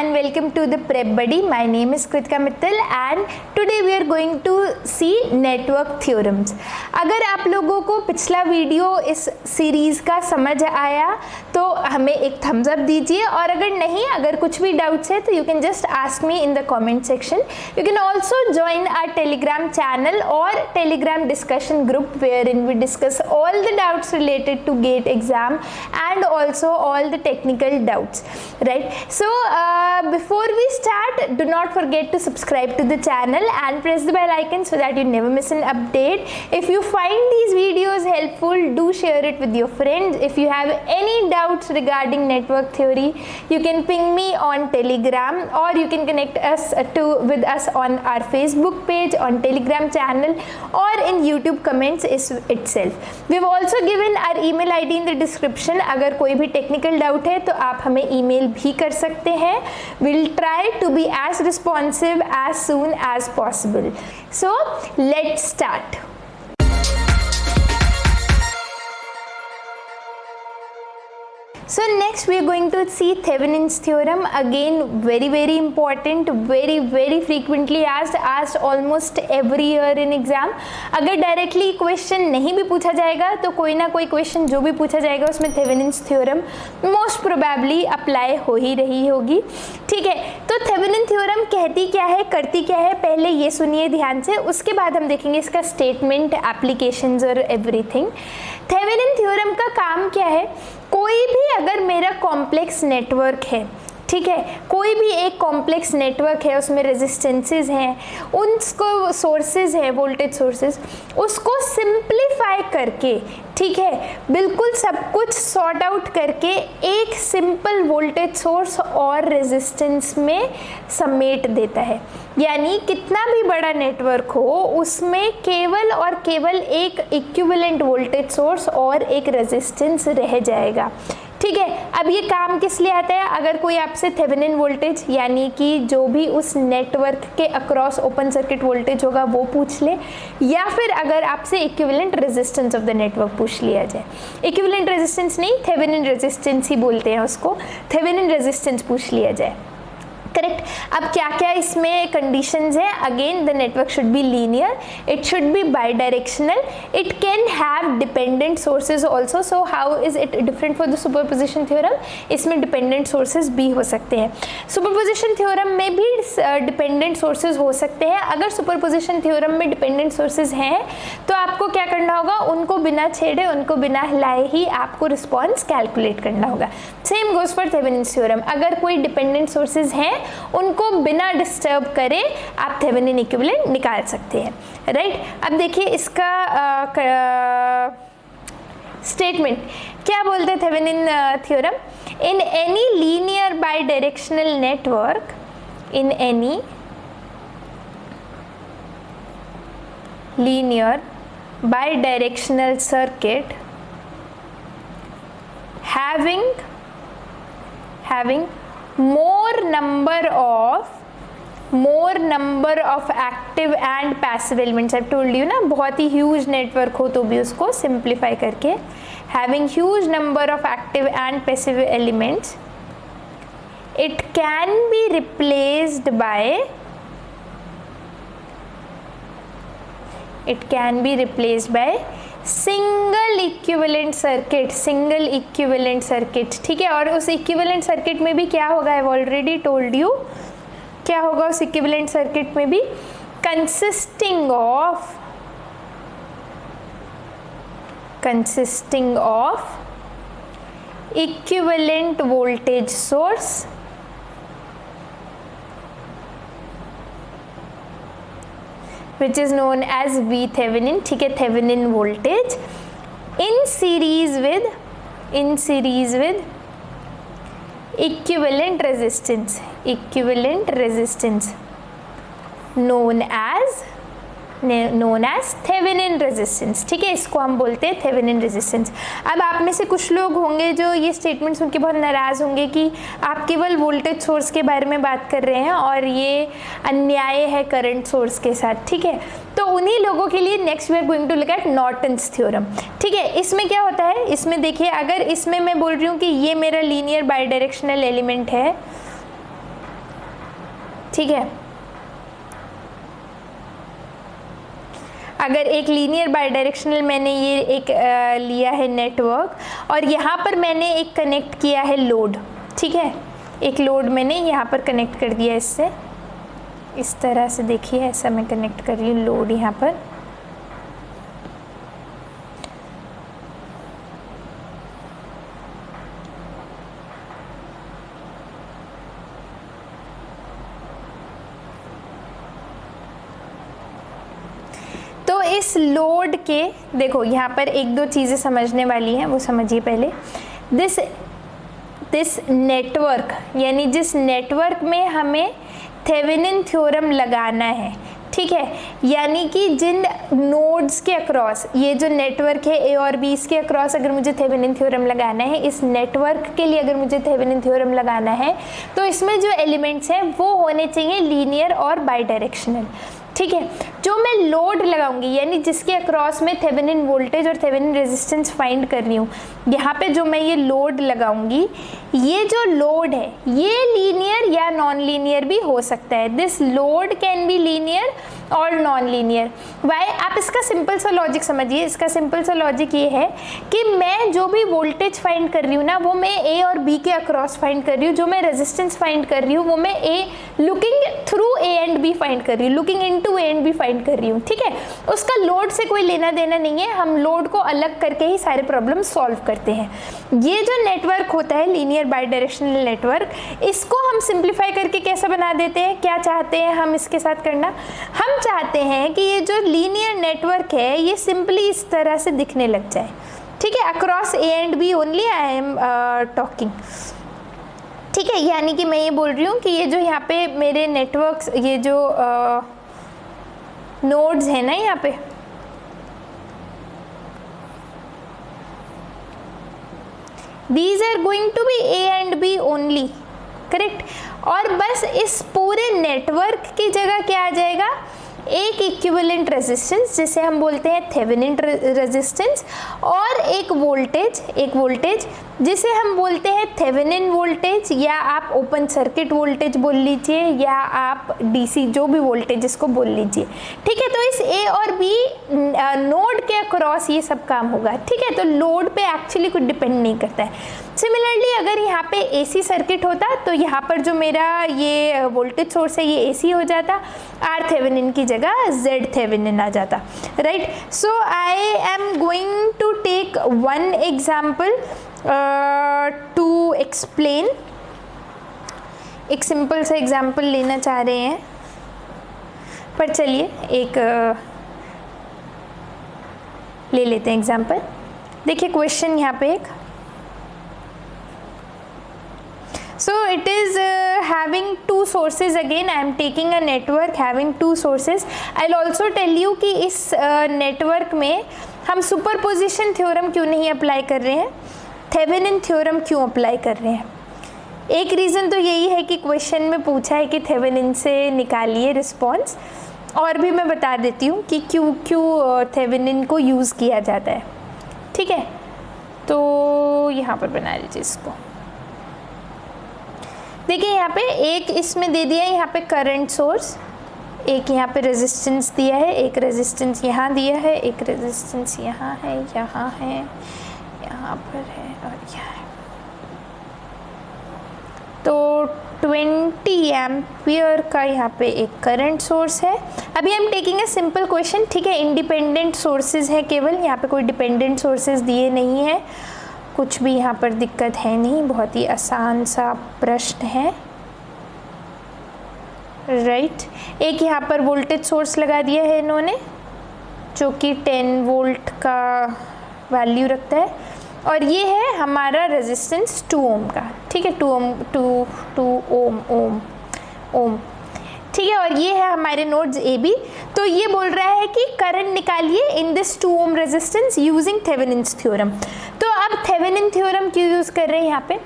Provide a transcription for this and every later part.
and welcome to the Prep Buddy. My name is Kritika Mittal and today we are going to see network theorems. अगर आप लोगों को पिछला video इस series का समझ आया तो हमें एक थम्स अप दीजिए, और अगर नहीं, अगर कुछ भी डाउट्स है तो you can just ask me in the comment section. You can also join our Telegram channel और Telegram discussion group wherein we discuss all the doubts related to GATE exam and also all the technical doubts, right? So before we start, do not forget to subscribe to the channel and press the bell icon so that you never miss an update. If you find these videos helpful, do share it with your friends. If you have any doubts regarding network theory, you can ping me on Telegram, or you can connect us with us on our Facebook page, on Telegram channel, or in YouTube comments itself. We have also given our email ID in the description. अगर कोई भी technical doubt है तो आप हमें email भी कर सकते हैं. We'll try to be as responsive as soon as possible. So let's start. So next we are going to see Thevenin's theorem. Again, very important, very frequently asked almost every year in exam. अगर directly question नहीं भी पूछा जाएगा तो कोई ना कोई question जो भी पूछा जाएगा उसमें Thevenin's theorem most probably apply हो ही रही होगी. ठीक है, तो Thevenin theorem कहती क्या है, करती क्या है, पहले ये सुनिए ध्यान से, उसके बाद हम देखेंगे इसका स्टेटमेंट, एप्लीकेशंस और एवरीथिंग. Thevenin theorem का काम क्या है, कोई भी अगर मेरा कॉम्प्लेक्स नेटवर्क है, ठीक है, कोई भी एक कॉम्प्लेक्स नेटवर्क है, उसमें रेजिस्टेंसेस हैं, उनको सोर्सेज हैं, वोल्टेज सोर्सेज, उसको सिंप्लीफाई करके, ठीक है, बिल्कुल सब कुछ सॉर्ट आउट करके एक सिंपल वोल्टेज सोर्स और रेजिस्टेंस में समेट देता है. यानी कितना भी बड़ा नेटवर्क हो उसमें केवल और केवल एक इक्विवेलेंट वोल्टेज सोर्स और एक रेजिस्टेंस रह जाएगा. ठीक है, अब ये काम किस लिए आता है, अगर कोई आपसे थेवेनिन वोल्टेज यानी कि जो भी उस नेटवर्क के अक्रॉस ओपन सर्किट वोल्टेज होगा वो पूछ ले, या फिर अगर आपसे equivalent resistance of the network पूछ लिया जाए. इक्विवेलेंट रेजिस्टेंस नहीं, थेवेनिन रेजिस्टेंस ही बोलते हैं उसको, थेवेनिन रेजिस्टेंस पूछ लिया जाए. करेक्ट. अब क्या क्या इसमें कंडीशंस हैं. Again the network should be linear, it should be by directional, it can have dependent sources also. So how is it different for the superposition theorem, इसमें डिपेंडेंट सोर्सेज भी हो सकते हैं. सुपरपोजिशन थ्योरम में भी dependent sources हो सकते हैं. अगर सुपरपोजिशन थ्योरम में डिपेंडेंट सोर्सेज हैं तो आपको क्या करना होगा, उनको बिना छेड़े, उनको बिना हिलाए ही आपको रिस्पॉन्स कैलकुलेट करना होगा. Same goes for Thevenin's theorem. अगर कोई डिपेंडेंट सोर्सेज हैं उनको बिना डिस्टर्ब करे आप थेवेनिन इक्विवेलेंट निकाल सकते हैं. राइट. अब देखिए इसका स्टेटमेंट क्या बोलते हैं Thevenin theorem. In any linear by directional network, in any linear by directional circuit having more number of active and passive elements. I've told you ना, बहुत ही huge network हो तो भी उसको simplify करके having huge number of active and passive elements, it can be replaced by single equivalent circuit. ठीक है, और उस इक्विवेलेंट सर्किट में भी क्या होगा, आई ऑलरेडी टोल्ड यू क्या होगा उस इक्विवेलेंट सर्किट में भी, consisting of equivalent voltage source which is known as VThevenin. ठीक है, Thevenin voltage in series with equivalent resistance known as Thevenin resistance. ठीक है, इसको हम बोलते हैं थेवेनिन रेजिस्टेंस. अब आप में से कुछ लोग होंगे जो ये स्टेटमेंट सुन के बहुत नाराज़ होंगे कि आप केवल वोल्टेज सोर्स के बारे में बात कर रहे हैं और ये अन्याय है करंट सोर्स के साथ. ठीक है, तो उन्हीं लोगों के लिए next we are going to look at Norton's theorem. ठीक है, इसमें क्या होता है, इसमें देखिए, अगर इसमें मैं बोल रही हूँ कि ये मेरा लीनियर बाई डायरेक्शनल एलिमेंट है, ठीक है। अगर एक लीनियर बाइडायरेक्शनल मैंने ये एक लिया है नेटवर्क, और यहाँ पर मैंने एक कनेक्ट किया है लोड, ठीक है, एक लोड मैंने यहाँ पर कनेक्ट कर दिया इससे, इस तरह से देखिए ऐसा मैं कनेक्ट कर रही हूँ लोड यहाँ पर। तो इस लोड के देखो यहाँ पर एक दो चीज़ें समझने वाली हैं, वो समझिए पहले। दिस नेटवर्क, यानी जिस नेटवर्क में हमें थेवेनिन थ्योरम लगाना है, ठीक है, यानी कि जिन नोड्स के अक्रॉस ये जो नेटवर्क है ए और बी, इसके अक्रॉस अगर मुझे थेवेनिन थ्योरम लगाना है, इस नेटवर्क के लिए अगर मुझे थेवेनिन थ्योरम लगाना है, तो इसमें जो एलिमेंट्स हैं वो होने चाहिए लीनियर और बाइडायरेक्शनल, ठीक है। जो मैं लोड लगाऊंगी, यानी जिसके अक्रॉस में थेवेनिन वोल्टेज और थेवेनिन रेजिस्टेंस फाइंड कर रही हूँ, यहाँ पे जो मैं ये लोड लगाऊंगी, ये जो लोड है ये लीनियर या नॉन लीनियर भी हो सकता है। This load can be linear और नॉन लीनियर। वाई, आप इसका सिंपल सा लॉजिक समझिए। इसका सिंपल सा लॉजिक ये है कि मैं जो भी वोल्टेज फाइंड कर रही हूँ ना, वो मैं ए और बी के अक्रॉस फाइंड कर रही हूँ। जो मैं रेजिस्टेंस फाइंड कर रही हूँ वो मैं a looking through A and B find कर रही हूँ, looking into A and B find कर रही हूँ, ठीक है। उसका लोड से कोई लेना देना नहीं है, हम लोड को अलग करके ही सारे प्रॉब्लम सॉल्व करते हैं। ये जो नेटवर्क होता है लीनियर बाइडायरेक्शनल नेटवर्क, इसको हम सिंप्लीफाई करके कैसा बना देते हैं, क्या चाहते हैं हम इसके साथ करना, हम चाहते हैं कि ये जो लीनियर नेटवर्क है ये सिंपली इस तरह से दिखने लग जाए, ठीक है, across a and b only I am talking, ठीक है। यानी कि मैं ये बोल रही हूँ कि ये जो यहाँ पे मेरे नेटवर्क्स, ये जो नोड्स है ना यहाँ पे, these are going to be A and B only, correct. और बस इस पूरे नेटवर्क की जगह क्या आ जाएगा, एक इक्विवेलेंट रेजिस्टेंस जिसे हम बोलते हैं थेवेनिन रेजिस्टेंस, और एक वोल्टेज जिसे हम बोलते हैं थेवेनिन वोल्टेज, या आप ओपन सर्किट वोल्टेज बोल लीजिए, या आप डीसी जो भी वोल्टेज इसको बोल लीजिए, ठीक है। तो इस ए और बी नोड के अक्रॉस ये सब काम होगा, ठीक है। तो लोड पे एक्चुअली कुछ डिपेंड नहीं करता है। सिमिलरली अगर यहाँ पे एसी सर्किट होता तो यहाँ पर जो मेरा ये वोल्टेज सोर्स है ये एसी हो जाता, आर थेवेनिन की जगह जेड थेवेनिन आ जाता, right. So I am going to take one example to explain. एक सिंपल सा एग्जाम्पल लेना चाह रहे हैं, पर चलिए एक ले लेते हैं एग्जाम्पल। देखिए क्वेश्चन यहाँ पे एक, so it is having two sources, again I am taking a network having two sources. I'll also tell you कि इस नेटवर्क में हम सुपरपोजिशन थ्योरम क्यों नहीं अप्लाई कर रहे हैं, थेवेनिन थ्योरम क्यों अप्लाई कर रहे हैं। एक रीज़न तो यही है कि क्वेश्चन में पूछा है कि थेवेनिन से निकालिए रिस्पॉन्स, और भी मैं बता देती हूँ कि क्यों थेवेनिन को यूज़ किया जाता है, ठीक है। तो यहाँ पर बना लीजिए इसको। देखिए यहाँ पे एक इसमें दे दिया है यहाँ पे करंट सोर्स, एक यहाँ पे रेजिस्टेंस दिया है, एक रेजिस्टेंस यहाँ दिया है, एक रेजिस्टेंस यहाँ है, यहाँ पर है और यहाँ है। तो 20 एम्पियर का यहाँ पे एक करंट सोर्स है। अभी हम टेकिंग ए सिंपल क्वेश्चन, ठीक है। इंडिपेंडेंट सोर्सेज है केवल, यहाँ पे कोई डिपेंडेंट सोर्सेज दिए नहीं है, कुछ भी यहाँ पर दिक्कत है नहीं, बहुत ही आसान सा प्रश्न है, राइट। एक यहाँ पर वोल्टेज सोर्स लगा दिया है इन्होंने जो कि 10 वोल्ट का वैल्यू रखता है, और ये है हमारा रेजिस्टेंस 2 ओम का, ठीक है, 2 ओम, ठीक है। और ये है हमारे नोड्स ए बी। तो ये बोल रहा है कि करंट निकालिए in this 2 ohm resistance using Thevenin's theorem. तो अब थेवेनिन थ्योरम क्यों यूज़ कर रहे हैं यहाँ पे,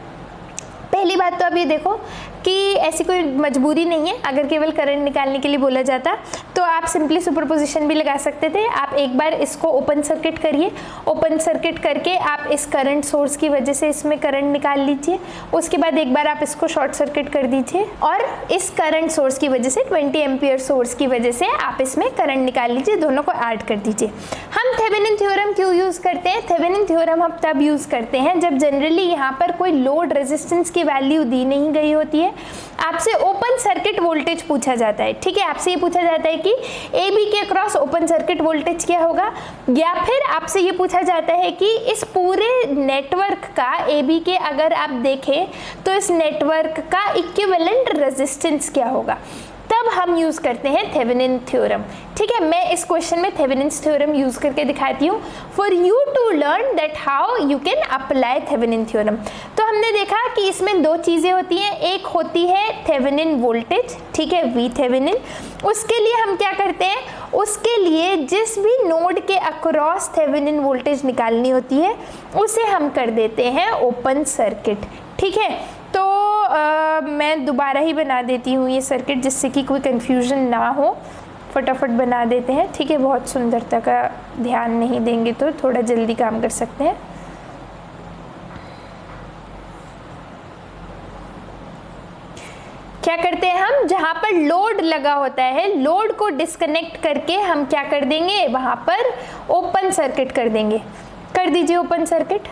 पहली बात तो अब ये देखो कि ऐसी कोई मजबूरी नहीं है, अगर केवल करंट निकालने के लिए बोला जाता तो आप सिंपली सुपरपोजिशन भी लगा सकते थे। आप एक बार इसको ओपन सर्किट करिए, ओपन सर्किट करके आप इस करंट सोर्स की वजह से इसमें करंट निकाल लीजिए, उसके बाद एक बार आप इसको शॉर्ट सर्किट कर दीजिए और इस करंट सोर्स की वजह से 20 एम्पियर सोर्स की वजह से आप इसमें करंट निकाल लीजिए, दोनों को ऐड कर दीजिए। हम थेवेनिन थ्योरम क्यों यूज़ करते हैं? थेवेनिन थ्योरम हम तब यूज़ करते हैं जब जनरली यहाँ पर कोई लोड रेजिस्टेंस की वैल्यू दी नहीं गई होती है, आपसे ओपन सर्किट वोल्टेज पूछा जाता है। ठीक है, आपसे ये पूछा जाता है कि ए बी के अक्रॉस ओपन सर्किट वोल्टेज क्या होगा, या फिर आपसे ये पूछा जाता है कि इस पूरे नेटवर्क का ए बी के अगर आप देखें तो इस नेटवर्क का इक्विवेलेंट रेजिस्टेंस क्या होगा, तब हम यूज करते हैं थेवेनिन थ्योरम। ठीक है, मैं इस क्वेश्चन में थेवेनिन्स थ्योरम यूज करके दिखाती हूँ for you to learn that how you can apply Thevenin theorem. तो हमने देखा कि इसमें दो चीजें होती हैं, एक होती है थेवेनिन वोल्टेज, ठीक है, वी थेवेनिन। उसके लिए हम क्या करते हैं, उसके लिए जिस भी नोड के अक्रॉस थेवेनिन वोल्टेज निकालनी होती है उसे हम कर देते हैं ओपन सर्किट। ठीक है, तो मैं दोबारा ही बना देती हूँ ये सर्किट जिससे कि कोई कंफ्यूजन ना हो, फटाफट बना देते हैं। ठीक है, बहुत सुंदरता का ध्यान नहीं देंगे तो थोड़ा जल्दी काम कर सकते हैं। क्या करते हैं हम, जहाँ पर लोड लगा होता है लोड को डिस्कनेक्ट करके हम क्या कर देंगे, वहाँ पर ओपन सर्किट कर देंगे। कर दीजिए ओपन सर्किट।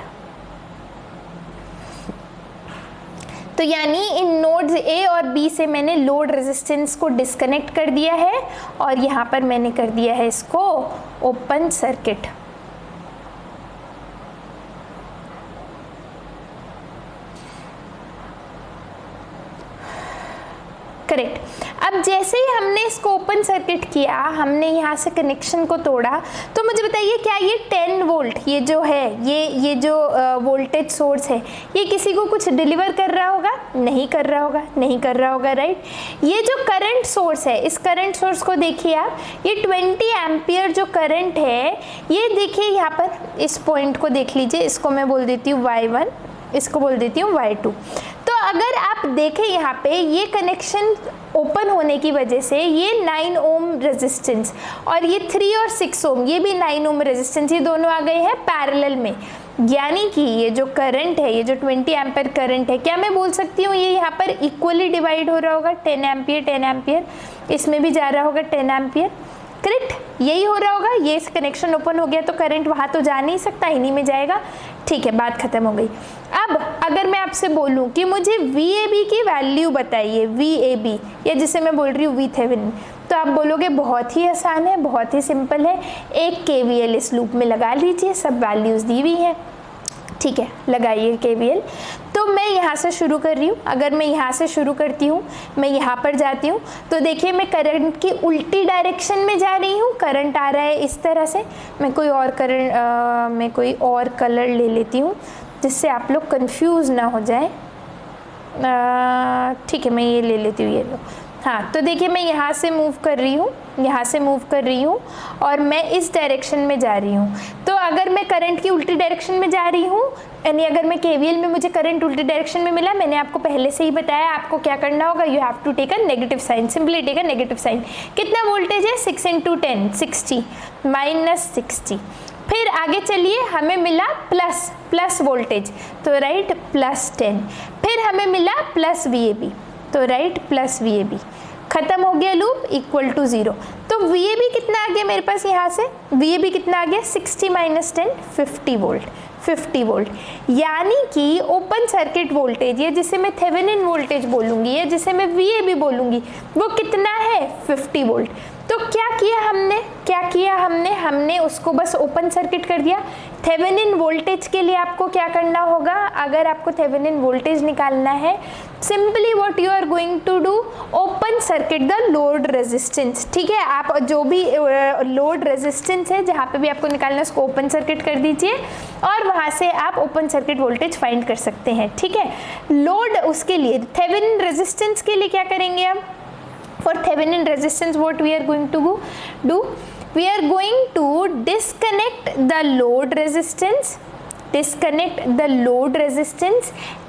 तो यानी इन नोड्स ए और बी से मैंने लोड रेजिस्टेंस को डिस्कनेक्ट कर दिया है और यहाँ पर मैंने कर दिया है इसको ओपन सर्किट। करेक्ट। अब जैसे ही हमने इसको ओपन सर्किट किया, हमने यहाँ से कनेक्शन को तोड़ा, तो मुझे बताइए क्या ये 10 वोल्ट ये जो है, ये जो वोल्टेज सोर्स है, ये किसी को कुछ डिलीवर कर रहा होगा? नहीं कर रहा होगा, नहीं कर रहा होगा, राइट। ये जो करंट सोर्स है, इस करंट सोर्स को देखिए आप, ये 20 एम्पियर जो करंट है, ये देखिए यहाँ पर इस पॉइंट को देख लीजिए, इसको मैं बोल देती हूँ y1, इसको बोल देती हूँ y2। तो अगर आप देखें यहाँ पे ये कनेक्शन ओपन होने की वजह से ये 9 ओम रेजिस्टेंस और ये 3 और 6 ओम, ये भी 9 ओम रेजिस्टेंस, ये दोनों आ गए हैं पैरेलल में। यानी कि ये जो करंट है, ये जो 20 एम्पियर करंट है, क्या मैं बोल सकती हूँ ये यहाँ पर इक्वली डिवाइड हो रहा होगा, 10 एम्पियर 10 एम्पियर, इसमें भी जा रहा होगा 10 एम्पियर, करेक्ट, यही हो रहा होगा। ये कनेक्शन ओपन हो गया तो करंट वहाँ तो जा नहीं सकता, इन्हीं में जाएगा। ठीक है, बात खत्म हो गई। अब अगर मैं आपसे बोलूँ कि मुझे VAB की वैल्यू बताइए, VAB या जिसे मैं बोल रही हूँ VThevenin, तो आप बोलोगे बहुत ही आसान है, बहुत ही सिंपल है, एक KVL इस लूप में लगा लीजिए, सब वैल्यूज़ दी हुई हैं। ठीक है, लगाइए KVL। तो मैं यहाँ से शुरू कर रही हूँ, अगर मैं यहाँ से शुरू करती हूँ, मैं यहाँ पर जाती हूँ, तो देखिए मैं करंट की उल्टी डायरेक्शन में जा रही हूँ, करंट आ रहा है इस तरह से। मैं कोई और मैं कोई और कलर ले लेती हूँ जिससे आप लोग कंफ्यूज ना हो जाए। ठीक है, मैं ये ले लेती हूँ, ये लो। हाँ, तो देखिए मैं यहाँ से मूव कर रही हूँ, यहाँ से मूव कर रही हूँ और मैं इस डायरेक्शन में जा रही हूँ। तो अगर मैं करंट की उल्टी डायरेक्शन में जा रही हूँ, यानी अगर मैं KVL में मुझे करंट उल्टी डायरेक्शन में मिला, मैंने आपको पहले से ही बताया आपको क्या करना होगा, you have to take a negative sign, simply take a negative sign. कितना वोल्टेज है, 6 × 10 60 -60। फिर आगे चलिए, हमें मिला प्लस वोल्टेज, तो राइट +10। फिर हमें मिला प्लस VAB, तो राइट प्लस VAB। खत्म हो गया लूप, इक्वल टू 0। तो VAB कितना आ गया मेरे पास, यहाँ से VAB कितना आ गया, 60 - 10 50 वोल्ट, 50 वोल्ट। यानी कि ओपन सर्किट वोल्टेज, या जिसे मैं थेवेनिन वोल्टेज बोलूँगी या जिसे मैं VAB बोलूँगी, वो कितना है, 50 वोल्ट। तो क्या किया हमने उसको बस ओपन सर्किट कर दिया। थेवेनिन वोल्टेज के लिए आपको क्या करना होगा, अगर आपको थेवेनिन वोल्टेज निकालना है, simply what you are going to do, open circuit the load resistance. ठीक है, आप जो भी लोड रेजिस्टेंस है जहाँ पे भी आपको निकालना है उसको ओपन सर्किट कर दीजिए और वहाँ से आप ओपन सर्किट वोल्टेज फाइंड कर सकते हैं। ठीक है, लोड उसके लिए थेवेनिन रेजिस्टेंस के लिए क्या करेंगे हम, for Thevenin resistance what we are going to do, we are going to disconnect the load resistance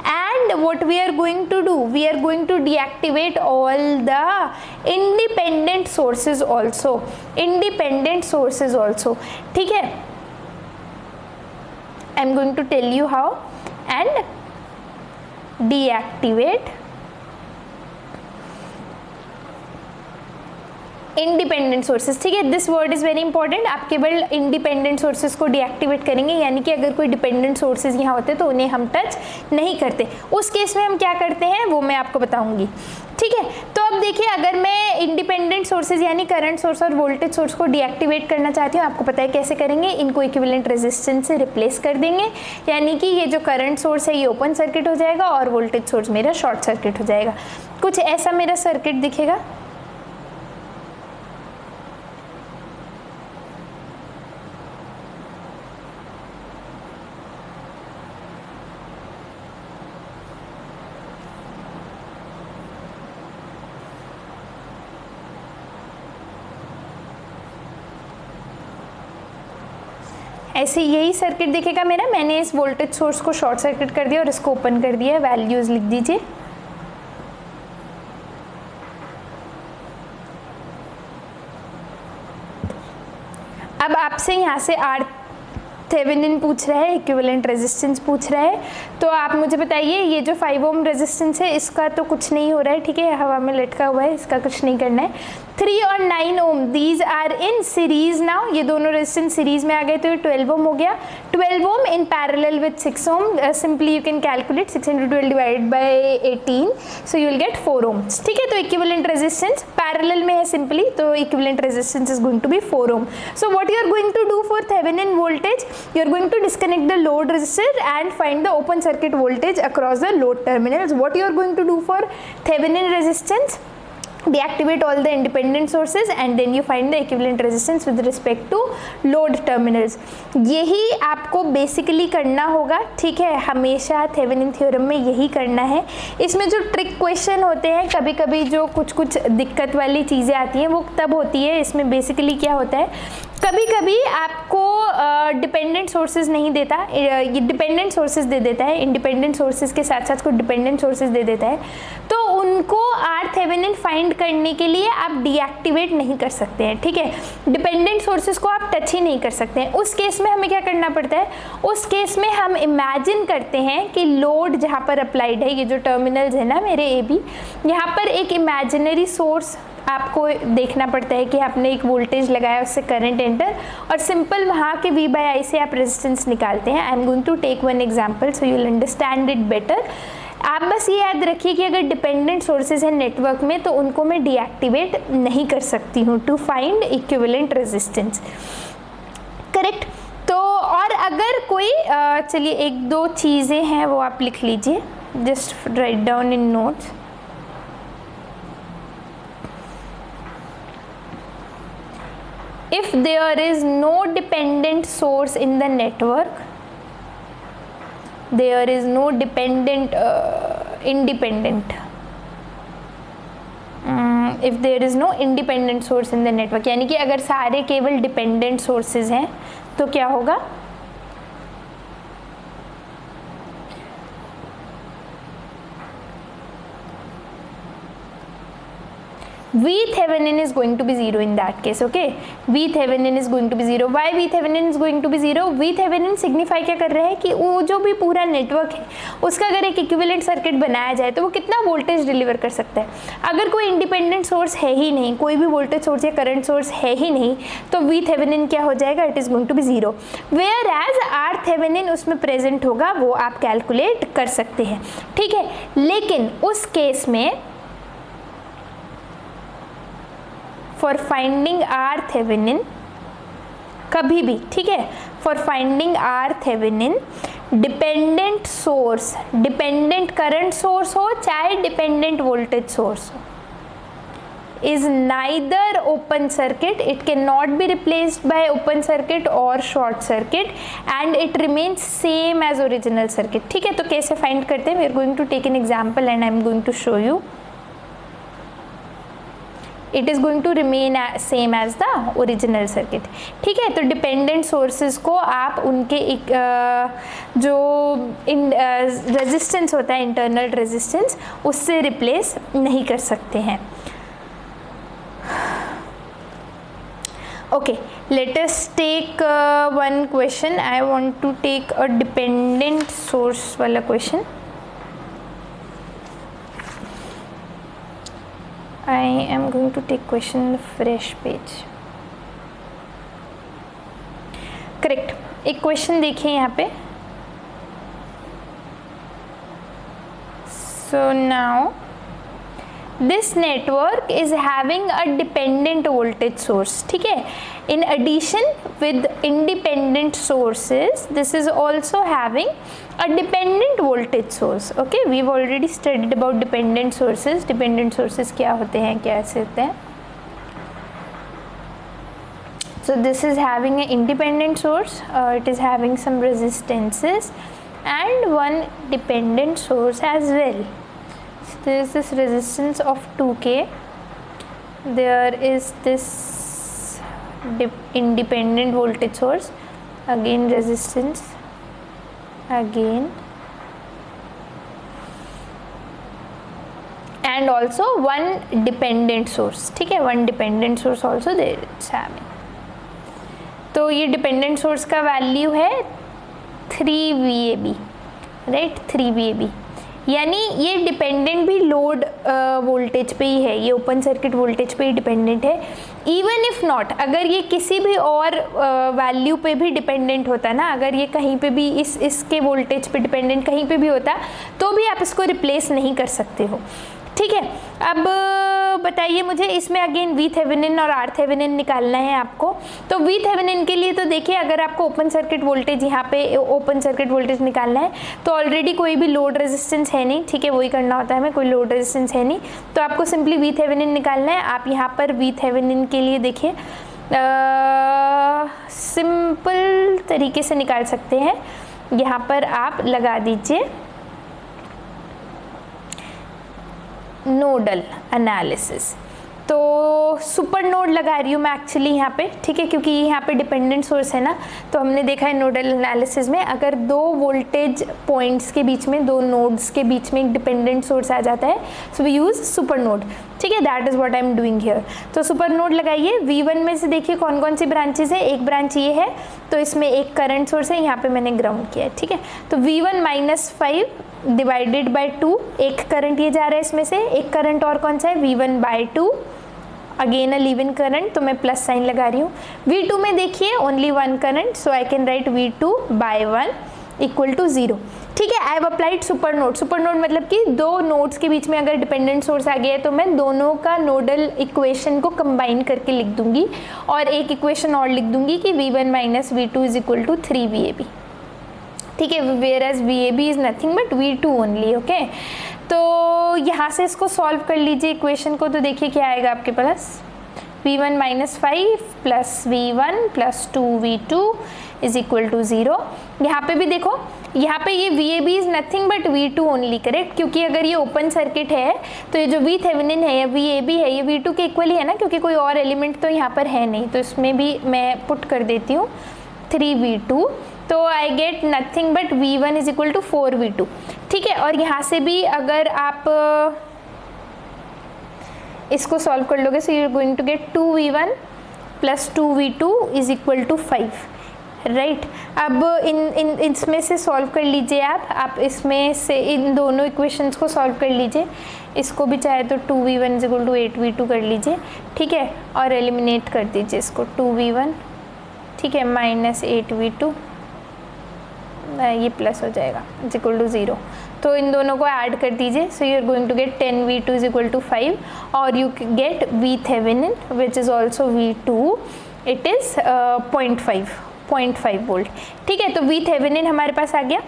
and what we are going to do, we are going to deactivate all the independent sources also, ठीक है. I am going to tell you how and deactivate independent sources, ठीक है. This word is very important. आप केवल independent sources को deactivate करेंगे, यानी कि अगर कोई डिपेंडेंट सोर्सेज यहाँ होते तो उन्हें हम टच नहीं करते. उस केस में हम क्या करते हैं वो मैं आपको बताऊंगी, ठीक है. तो अब देखिए, अगर मैं इंडिपेंडेंट सोर्सेज यानी करंट सोर्स और वोल्टेज सोर्स को डीएक्टिवेट करना चाहती हूँ, आपको पता है कैसे करेंगे. इनको इक्विवेलेंट रेजिस्टेंस से रिप्लेस कर देंगे, यानी कि ये जो करंट सोर्स है ये ओपन सर्किट हो जाएगा और वोल्टेज सोर्स मेरा शॉर्ट सर्किट हो जाएगा. कुछ ऐसा मेरा सर्किट दिखेगा. ऐसे यही सर्किट दिखेगा मेरा. मैंने इस वोल्टेज सोर्स को शॉर्ट सर्किट कर दिया और इसको ओपन कर दिया. वैल्यूज लिख दीजिए. अब आपसे यहाँ से आर थेवेनिन पूछ रहा है, इक्विवेलेंट रेजिस्टेंस पूछ रहा है. तो आप मुझे बताइए, ये जो 5 ओम रेजिस्टेंस है इसका तो कुछ नहीं हो रहा है, ठीक है, हवा में लटका हुआ है, इसका कुछ नहीं करना है. 3 और 9 ohm these are in series now. ये दोनों रेजिस्टेंस सीरीज में आ गए तो ये 12 ओम हो गया. 12 ohm in parallel with 6 ohm. Simply you can calculate 6 × 12 divided by 18, so you will get 4 ohms, ठीक है. तो इक्विवेलेंट रेजिस्टेंस पैरेलल में है सिंपली, तो equivalent resistance is going to be 4 ohm. So what you are going to do for Thevenin voltage, you are going to disconnect the load resistor and find the open circuit voltage across the load terminals. What you are going to do for Thevenin resistance? Deactivate all the independent sources and then you find the equivalent resistance with respect to load terminals. यही आपको basically करना होगा, ठीक है. हमेशा Thevenin theorem में यही करना है. इसमें जो ट्रिक क्वेश्चन होते हैं, कभी कभी जो कुछ दिक्कत वाली चीज़ें आती हैं वो तब होती है. इसमें बेसिकली क्या होता है, कभी कभी आपको डिपेंडेंट सोर्सेज नहीं देता, ये डिपेंडेंट सोर्सेज दे देता है. इंडिपेंडेंट सोर्सेज के साथ साथ कुछ डिपेंडेंट सोर्सेज दे देता है, तो उनको आर थेवेनिन फाइंड करने के लिए आप डीएक्टिवेट नहीं कर सकते हैं, ठीक है. डिपेंडेंट सोर्सेज को आप टच ही नहीं कर सकते हैं. उस केस में हमें क्या करना पड़ता है, उस केस में हम इमेजिन करते हैं कि लोड जहाँ पर अप्लाइड है, ये जो टर्मिनल्स है ना मेरे ए बी, यहाँ पर एक इमेजिनरी सोर्स आपको देखना पड़ता है कि आपने एक वोल्टेज लगाया, उससे करंट एंटर, और सिंपल वहाँ के V/I से आप रेजिस्टेंस निकालते हैं. I am going to take one example so you will understand it better. आप बस ये याद रखिए कि अगर डिपेंडेंट सोर्सेज हैं नेटवर्क में तो उनको मैं डीएक्टिवेट नहीं कर सकती हूँ to find equivalent resistance, correct. तो और अगर कोई चलिए 1-2 चीज़ें हैं वो आप लिख लीजिए, just write down in notes. If there is no dependent source in the network, there is no independent. If there is no independent source in the network, यानी कि अगर सारे केवल डिपेंडेंट सोर्सेज हैं तो क्या होगा, VThevenin is going to be 0 in that case, okay. VThevenin is going to be 0. Why VThevenin is going to be 0? VThevenin signify क्या कर रहा है कि वो जो भी पूरा नेटवर्क है उसका अगर एक इक्विवेलेंट सर्किट बनाया जाए तो वो कितना वोल्टेज डिलीवर कर सकता है. अगर कोई इंडिपेंडेंट सोर्स है ही नहीं, कोई भी वोल्टेज सोर्स या करंट सोर्स है ही नहीं, तो VThevenin क्या हो जाएगा, it is going to be 0. Whereas RThevenin उसमें प्रेजेंट होगा, वो आप कैलकुलेट कर सकते हैं, ठीक है. लेकिन उस केस में फॉर फाइंडिंग RThevenin कभी भी, ठीक है, for finding RThevenin dependent source, dependent current source हो चाहे डिपेंडेंट वोल्टेज सोर्स हो, is neither open circuit, it cannot be replaced by open circuit or short circuit and it remains same as original circuit, ठीक है. तो कैसे find करते हैं, we are going to take an example and I am going to show you. It is going to remain same as the original circuit. ठीक है, तो dependent sources को आप उनके जो रेजिस्टेंस होता है, इंटरनल रेजिस्टेंस, उससे रिप्लेस नहीं कर सकते हैं। Okay, let us take one question. I want to take a dependent source वाला question. I am going to take question fresh page. Correct. एक question देखिए यहाँ पे. So now this network is having a dependent voltage source. ठीक है, in addition with independent sources, this is also having a dependent voltage source. Okay, we've already studied about dependent sources. Dependent sources क्या होते हैं, कैसे होते हैं. So this is having an independent source, it is having some resistances and one dependent source as well. There is this resistance of 2k, there is this independent voltage source, again resistance, again, and also one dependent source. ठीक है, one dependent source also there it's having. तो ये dependent source का value है 3 VAB, right, 3 VAB, यानी ये dependent भी load voltage पे ही है, ये ओपन सर्किट वोल्टेज पे ही डिपेंडेंट है। इवन इफ़ नॉट, अगर ये किसी भी और वैल्यू पे भी डिपेंडेंट होता ना, अगर ये कहीं पे भी इसके वोल्टेज पे डिपेंडेंट कहीं पे भी होता, तो भी आप इसको रिप्लेस नहीं कर सकते हो। ठीक है, अब बताइए मुझे, इसमें अगेन वी थेवेनिन और आर थेवेनिन निकालना है आपको। तो वी थेवेनिन के लिए तो देखिए, अगर आपको ओपन सर्किट वोल्टेज, यहाँ पे ओपन सर्किट वोल्टेज निकालना है, तो ऑलरेडी कोई भी लोड रेजिस्टेंस है नहीं। ठीक है, वही करना होता है हमें, कोई लोड रेजिस्टेंस है नहीं, तो आपको सिंपली वी थेवेनिन निकालना है। आप यहाँ पर वी थेवेनिन के लिए देखिए सिंपल तरीके से निकाल सकते हैं। यहाँ पर आप लगा दीजिए नोडल एनालिसिस। तो सुपर नोड लगा रही हूँ मैं एक्चुअली यहाँ पे, ठीक है, क्योंकि यहाँ पे डिपेंडेंट सोर्स है ना। तो हमने देखा है नोडल एनालिसिस में, अगर दो वोल्टेज पॉइंट्स के बीच में, दो नोड्स के बीच में एक डिपेंडेंट सोर्स आ जाता है, so we use super node. ठीक है, that is what I am doing here. तो सुपर नोड लगाइए। V1 में से देखिए कौन कौन सी ब्रांचेस है। एक ब्रांच ये है, तो इसमें एक करंट सोर्स है, यहाँ पे मैंने ग्राउंड किया है। ठीक है, तो V1 -5 डिवाइडेड बाय 2, एक करंट ये जा रहा है इसमें से, एक करंट और कौन सा है, V1/2, again a leave in current, तो मैं प्लस साइन लगा रही हूँ। V2 में देखिए only one current, so I can write V2/1 = 0। ठीक है, I have applied super node. Super node मतलब कि दो नोड्स के बीच में अगर डिपेंडेंट सोर्स आ गया है, तो मैं दोनों का नोडल इक्वेशन को कंबाइन करके लिख दूंगी, और एक इक्वेशन और लिख दूंगी कि V1 - V2 = 3 VAB। ठीक है, whereas VAB is nothing but V2 only. Okay, तो यहाँ से इसको सॉल्व कर लीजिए इक्वेशन को। तो देखिए क्या आएगा आपके पास, V1 - 5 + V1 + 2V2 = 0। यहाँ पे भी देखो, यहाँ पे ये VAB is nothing but V2 only, correct, क्योंकि अगर ये ओपन सर्किट है तो ये जो V थेवेनिन है या VAB है, ये V2 के इक्वल ही है ना, क्योंकि कोई और एलिमेंट तो यहाँ पर है नहीं। तो इसमें भी मैं पुट कर देती हूँ 3V2, तो I get nothing but V1 = 4V2। ठीक है, और यहाँ से भी अगर आप इसको सॉल्व कर लोगे, so you are going to get 2V1 + 2V2 = 5, right. अब इसमें से सॉल्व कर लीजिए आप इसमें से इन दोनों इक्वेशंस को सॉल्व कर लीजिए। इसको भी चाहे तो 2V1 = 8V2 कर लीजिए। ठीक है, और एलिमिनेट कर दीजिए इसको, 2V1, ठीक है, -8V2, ये प्लस हो जाएगा, = 0। तो इन दोनों को ऐड कर दीजिए, so you are going to get 10V2 = 5, और you get V Thevenin which is also V2, it is 0.5 volt. ठीक है, तो V थेवेनिन हमारे पास आ गया।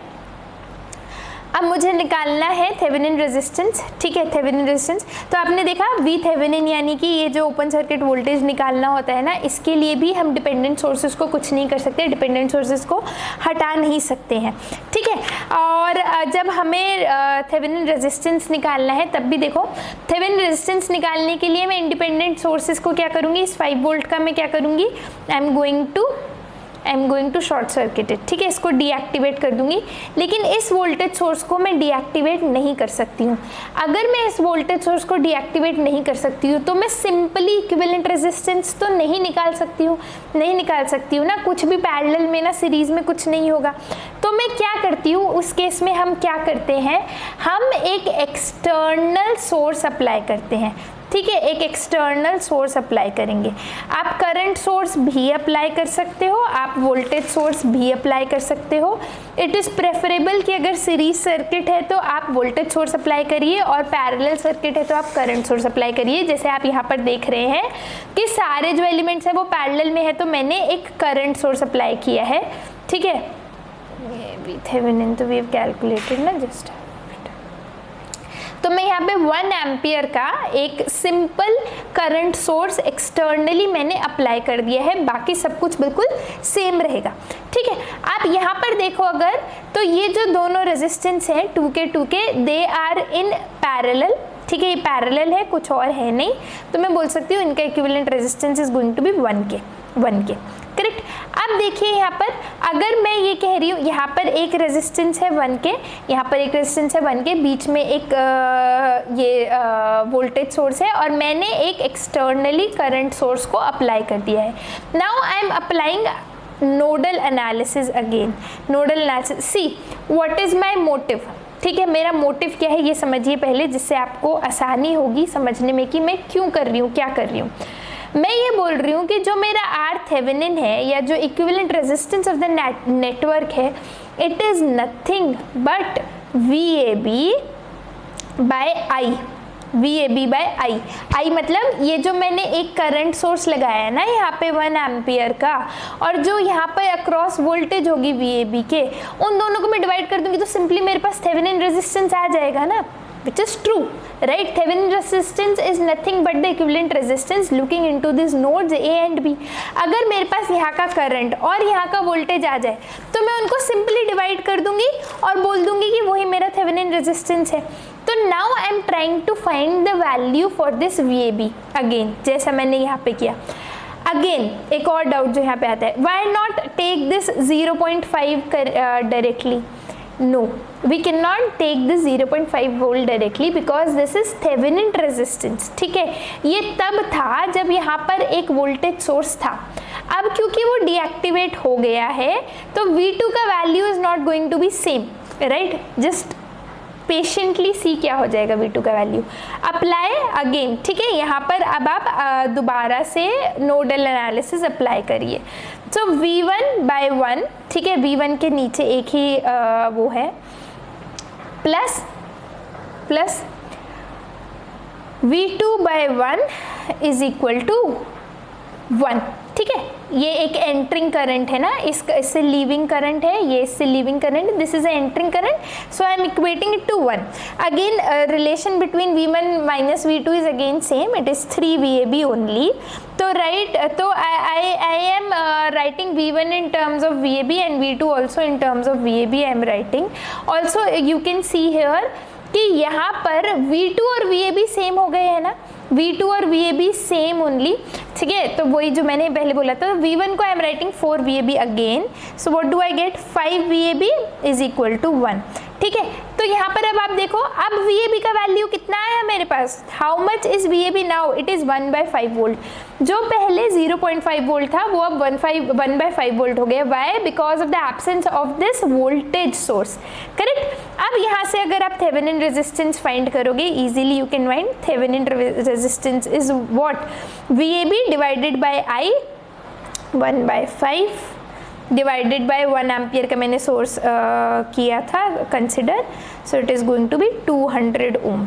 अब मुझे निकालना है थेवेनिन रेजिस्टेंस, ठीक है, थेवेनिन रेजिस्टेंस। तो आपने देखा वी थेवेनिन यानी कि ये जो ओपन सर्किट वोल्टेज निकालना होता है ना, इसके लिए भी हम डिपेंडेंट सोर्सेज को कुछ नहीं कर सकते, डिपेंडेंट सोर्सेज को हटा नहीं सकते हैं, ठीक है। और जब हमें थेवेनिन रेजिस्टेंस निकालना है तब भी देखो, थेवेनिन रेजिस्टेंस निकालने के लिए मैं इंडिपेंडेंट सोर्सेज को क्या करूँगी, इस 5 वोल्ट का मैं क्या करूँगी, I am going to short circuit it, ठीक है, इसको डीएक्टिवेट कर दूंगी। लेकिन इस वोल्टेज सोर्स को मैं डीएक्टिवेट नहीं कर सकती हूँ। अगर मैं इस वोल्टेज सोर्स को डीएक्टिवेट नहीं कर सकती हूँ तो मैं सिंपली इक्विवेलेंट रेजिस्टेंस तो नहीं निकाल सकती हूँ ना, कुछ भी पैरेलल में ना सीरीज में कुछ नहीं होगा। तो मैं क्या करती हूँ उस केस में, हम क्या करते हैं, हम एक एक्सटर्नल सोर्स अप्लाई करते हैं, ठीक है, एक एक्सटर्नल सोर्स अप्लाई करेंगे। आप करंट सोर्स भी अप्लाई कर सकते हो, आप वोल्टेज सोर्स भी अप्लाई कर सकते हो। इट इज़ प्रेफरेबल कि अगर सीरीज सर्किट है तो आप वोल्टेज सोर्स अप्लाई करिए और पैरेलल सर्किट है तो आप करंट सोर्स अप्लाई करिए। जैसे आप यहाँ पर देख रहे हैं कि सारे जो एलिमेंट्स हैं वो पैरेलल में है तो मैंने एक करंट सोर्स अप्लाई किया है, ठीक है। ये थेवेनिन तो वी हैव कैलकुलेटेड ना, जस्ट तो मैं यहाँ पे 1 एम्पियर का एक सिंपल करंट सोर्स एक्सटर्नली मैंने अप्लाई कर दिया है, बाकी सब कुछ बिल्कुल सेम रहेगा, ठीक है। आप यहाँ पर देखो अगर, तो ये जो दोनों रेजिस्टेंस है 2K they are in parallel, ठीक है, ये पैरेलल है, कुछ और है नहीं, तो मैं बोल सकती हूँ इनका equivalent resistance is going to be 1K, correct. अब देखिए यहाँ पर अगर मैं ये कह रही हूँ, यहाँ पर एक रेजिस्टेंस है 1K, यहाँ पर एक रेजिस्टेंस है 1K, बीच में एक वोल्टेज सोर्स है और मैंने एक एक्सटर्नली करंट सोर्स को अप्लाई कर दिया है। Now I am applying nodal analysis again, nodal analysis. See what is my motive, ठीक है, मेरा मोटिव क्या है ये समझिए पहले, जिससे आपको आसानी होगी समझने में कि मैं क्यों कर रही हूँ, क्या कर रही हूँ। मैं ये बोल रही हूँ कि जो मेरा R थेवेनिन है या जो equivalent resistance of the network है, it is nothing but VAB by I, VAB by I मतलब ये जो मैंने एक करंट सोर्स लगाया है ना यहाँ पे 1 एम्पियर का, और जो यहाँ पे अक्रॉस वोल्टेज होगी VAB के, उन दोनों को मैं डिवाइड कर दूंगी तो सिंपली मेरे पास थेवेनिन रेजिस्टेंस आ जाएगा ना, which is true, right? Thevenin resistance is nothing but the equivalent resistance looking into these nodes A and B. अगर मेरे पास यहाँ का करंट और यहाँ का वोल्टेज आ जाए तो मैं उनको सिंपली डिवाइड कर दूंगी और बोल दूंगी कि वही मेरा थेवेनिन रेजिस्टेंस है। तो now I am trying to find the value for this VAB again, जैसा मैंने यहाँ पे किया। अगेन एक और डाउट जो यहाँ पे आता है, why not take this 0.5 directly. No, we cannot take the 0.5 volt directly because this is Thevenin resistance, ठीक है। ये तब था जब यहाँ पर एक वोल्टेज सोर्स था, अब क्योंकि वो डीएक्टिवेट हो गया है तो V2 का value is not going to be same, right. Just patiently see क्या हो जाएगा V2 का वैल्यू, अप्लाई अगेन, ठीक है। यहाँ पर अब आप दोबारा से नोडल एनालिसिस अप्लाई करिए। तो V1 बाय 1, ठीक है, V1 के नीचे एक ही वो है, plus V2 by 1 is equal to 1, ठीक है। ये एक एंटरिंग करंट है ना, इससे लीविंग करंट है, ये इससे leaving current, this is entering current, so I am equating it to 1। Again relation between V1 minus V2 is again same, it is 3 VAB only. तो राइट, तो I am writing V1 in terms of VAB and V2 also in terms of VAB I am writing. Also you can see here कि यहाँ पर V2 और VAB same हो गए हैं ना, V2 और VAB सेम ओनली, ठीक है। तो वही जो मैंने पहले बोला था, V1 को I am writing 4 VAB again, so what do I get, 5 VAB is equal to 1, ठीक है। तो यहाँ पर अब आप देखो, अब VAB का वैल्यू कितना आया मेरे पास, how much is VAB now, it is 1/5 volt. जो पहले 0.5 वोल्ट था वो अब 1/5 वोल्ट हो गया। Why, because of the absence of this voltage source, correct. अब यहाँ से अगर आप थेवेनिन रेजिस्टेंस फाइंड करोगे easily, you can find Thevenin resistance is what, VAB divided by I, 1/5 divided by 1 ampere का मैंने सोर्स किया था consider, so it is going to be 200 ohm.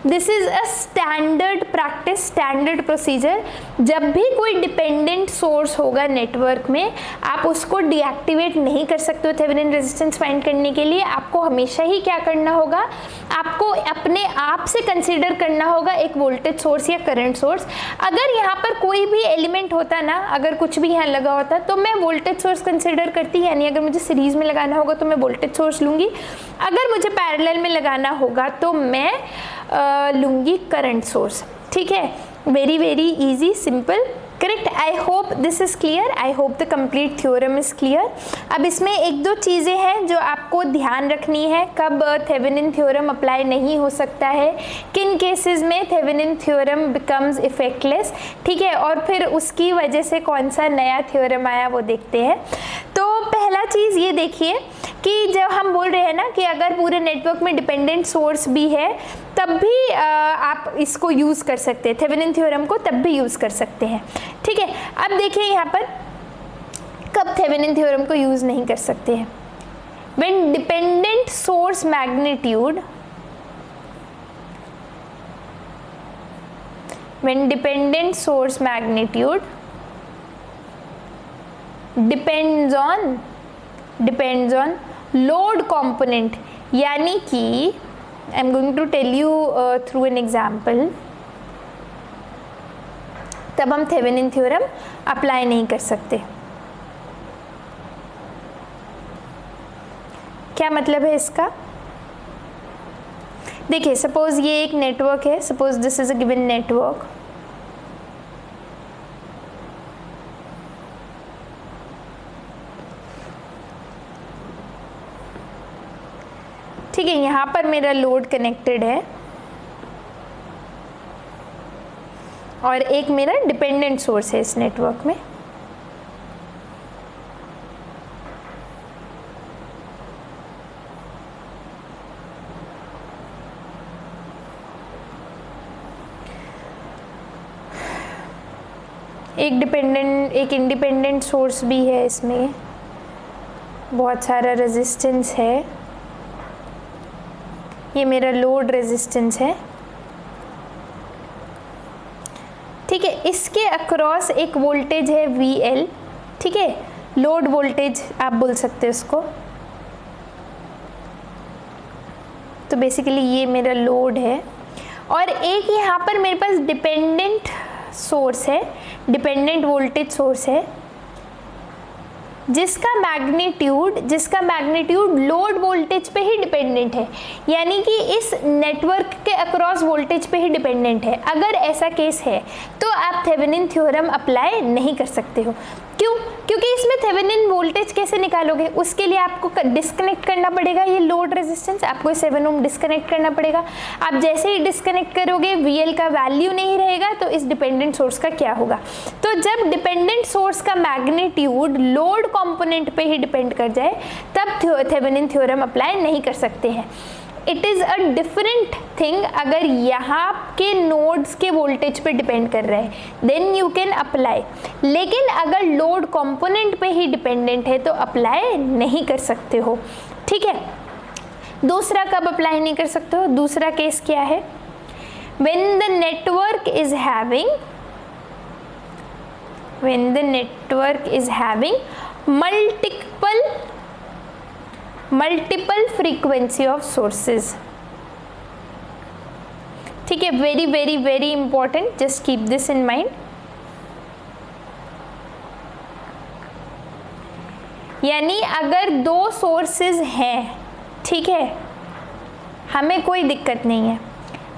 This is a standard practice, standard procedure. जब भी कोई dependent source होगा network में, आप उसको डीएक्टिवेट नहीं कर सकते हो थेवेनिन रेजिस्टेंस फाइंड करने के लिए। आपको हमेशा ही क्या करना होगा, आपको अपने आप से कंसीडर करना होगा एक वोल्टेज सोर्स या करंट सोर्स। अगर यहाँ पर कोई भी एलिमेंट होता ना, अगर कुछ भी यहाँ लगा होता तो मैं वोल्टेज सोर्स कंसीडर करती, यानी अगर मुझे सीरीज में लगाना होगा तो मैं वोल्टेज सोर्स लूँगी, अगर मुझे पैरेलल में लगाना होगा तो मैं लूँगी करंट सोर्स। ठीक है, very very easy, simple, correct. I hope this is clear, I hope the complete theorem is clear. अब इसमें एक दो चीज़ें हैं जो आपको ध्यान रखनी है, कब थेवेनिन थ्योरम अप्लाई नहीं हो सकता है, किन केसेस में थेवेनिन थ्योरम बिकम्स इफेक्टलेस, ठीक है, और फिर उसकी वजह से कौन सा नया थ्योरम आया वो देखते हैं। तो पहला चीज़ ये देखिए कि जब हम बोल रहे हैं ना कि अगर पूरे नेटवर्क में डिपेंडेंट सोर्स भी है तब भी आप इसको यूज़ कर सकते हैं, थेवेनिन थ्योरम को तब भी यूज़ कर सकते हैं। ठीक है, अब देखिए यहाँ पर कब थेवेनिन थ्योरम को यूज़ नहीं कर सकते हैं। When dependent source magnitude, when dependent source magnitude depends on load component, यानी कि I am going to tell you through an example, तब हम थेवेनिन थ्योरम अप्लाई नहीं कर सकते। क्या मतलब है इसका? देखिए, सपोज ये एक नेटवर्क है, suppose this is a given network, ठीक है, यहाँ पर मेरा लोड कनेक्टेड है और एक मेरा डिपेंडेंट सोर्स है इस नेटवर्क में। एक इंडिपेंडेंट सोर्स भी है, इसमें बहुत सारा रेजिस्टेंस है, ये मेरा लोड रेजिस्टेंस है। ठीक है, इसके अक्रॉस एक वोल्टेज है VL, ठीक है, लोड वोल्टेज आप बोल सकते हैं उसको। तो बेसिकली ये मेरा लोड है और एक यहाँ पर मेरे पास डिपेंडेंट सोर्स है, डिपेंडेंट वोल्टेज सोर्स है, जिसका मैग्नीट्यूड लोड वोल्टेज पे ही डिपेंडेंट है, यानी कि इस नेटवर्क के अक्रॉस वोल्टेज पे ही डिपेंडेंट है। अगर ऐसा केस है तो आप थेवेनिन थ्योरम अप्लाई नहीं कर सकते हो। क्यों? क्योंकि इसमें थेवेनिन वोल्टेज कैसे निकालोगे, उसके लिए आपको डिस्कनेक्ट करना पड़ेगा ये लोड रेजिस्टेंस, आपको 7 ओम डिस्कनेक्ट करना पड़ेगा। आप जैसे ही डिस्कनेक्ट करोगे VL का वैल्यू नहीं रहेगा, तो इस डिपेंडेंट सोर्स का क्या होगा? तो जब डिपेंडेंट सोर्स का मैग्नीट्यूड लोड कंपोनेंट पे ही डिपेंड कर जाए तब थेवेनिन थ्योरम अप्लाई नहीं कर सकते हैं। It is a different thing, अगर यहाँ के नोड्स के वोल्टेज पे डिपेंड कर रहा है देन यू कैन अप्लाई, लेकिन अगर लोड कंपोनेंट पे ही डिपेंडेंट है तो अप्लाई नहीं कर सकते हो। ठीक है, दूसरा कब अप्लाई नहीं कर सकते हो? दूसरा केस क्या है? when the network is having multiple frequency of sources। ठीक है, very very very important, just keep this in mind. यानी अगर दो सोर्सेज हैं, ठीक है, हमें कोई दिक्कत नहीं है,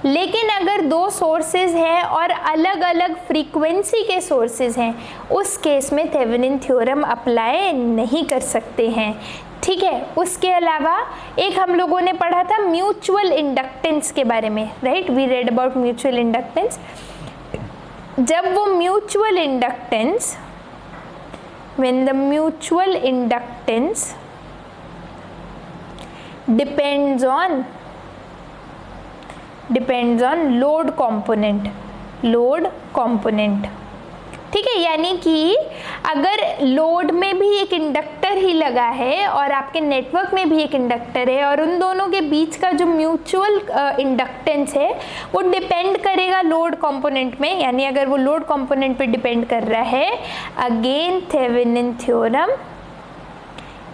लेकिन अगर दो सोर्सेज हैं और अलग अलग फ्रीक्वेंसी के सोर्सेज हैं, उस केस में थेवेनिन थ्योरम अप्लाई नहीं कर सकते हैं। ठीक है, उसके अलावा एक हम लोगों ने पढ़ा था म्यूचुअल इंडक्टेंस के बारे में, right, we read about mutual inductance. जब वो mutual inductance, when the mutual inductance depends on load component, ठीक है, यानी कि अगर लोड में भी एक इंडक्टर ही लगा है और आपके नेटवर्क में भी एक इंडक्टर है और उन दोनों के बीच का जो म्यूचुअल इंडक्टेंस है वो डिपेंड करेगा लोड कंपोनेंट में, यानी अगर वो लोड कंपोनेंट पे डिपेंड कर रहा है, again Thevenin theorem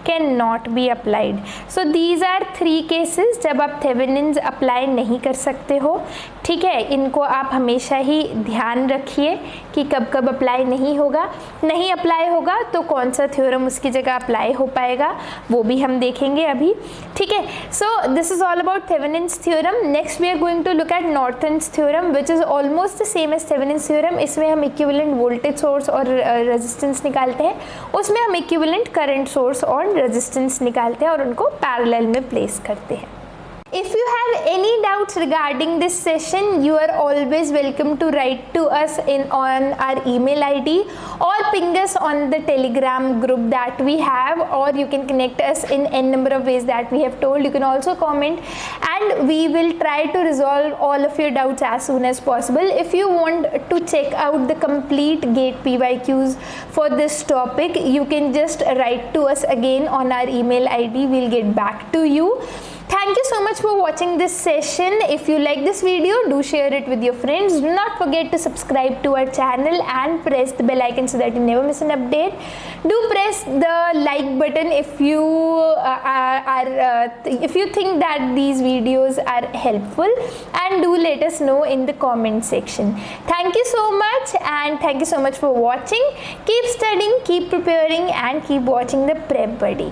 cannot be applied. So these are 3 cases जब आप थेवेनिन्स अप्लाई नहीं कर सकते हो। ठीक है, इनको आप हमेशा ही ध्यान रखिए कि कब कब अप्लाई नहीं होगा। नहीं अप्लाई होगा तो कौन सा थ्योरम उसकी जगह अप्लाई हो पाएगा वो भी हम देखेंगे अभी। ठीक है, so this is all about Thevenin's theorem. Next we are going to look at Norton's theorem which is almost the same as Thevenin's theorem. इसमें हम इक्विवेलेंट वोल्टेज सोर्स और रेजिस्टेंस निकालते हैं, उसमें हम इक्विवेलेंट करंट सोर्स और resistance निकालते हैं और उनको पैरेलल में प्लेस करते हैं। If you have any doubts regarding this session, you are always welcome to write to us on our email ID or ping us on the Telegram group that we have, or you can connect us in n number of ways that we have told. You can also comment and we will try to resolve all of your doubts as soon as possible. If you want to check out the complete GATE PYQs for this topic, you can just write to us again on our email ID. We'll get back to you. Thank you so much for watching this session. If you like this video, do share it with your friends. Do not forget to subscribe to our channel and press the bell icon so that you never miss an update. Do press the like button if you if you think that these videos are helpful, and do let us know in the comment section. Thank you so much, and thank you so much for watching. Keep studying, keep preparing, and keep watching the Prep Buddy.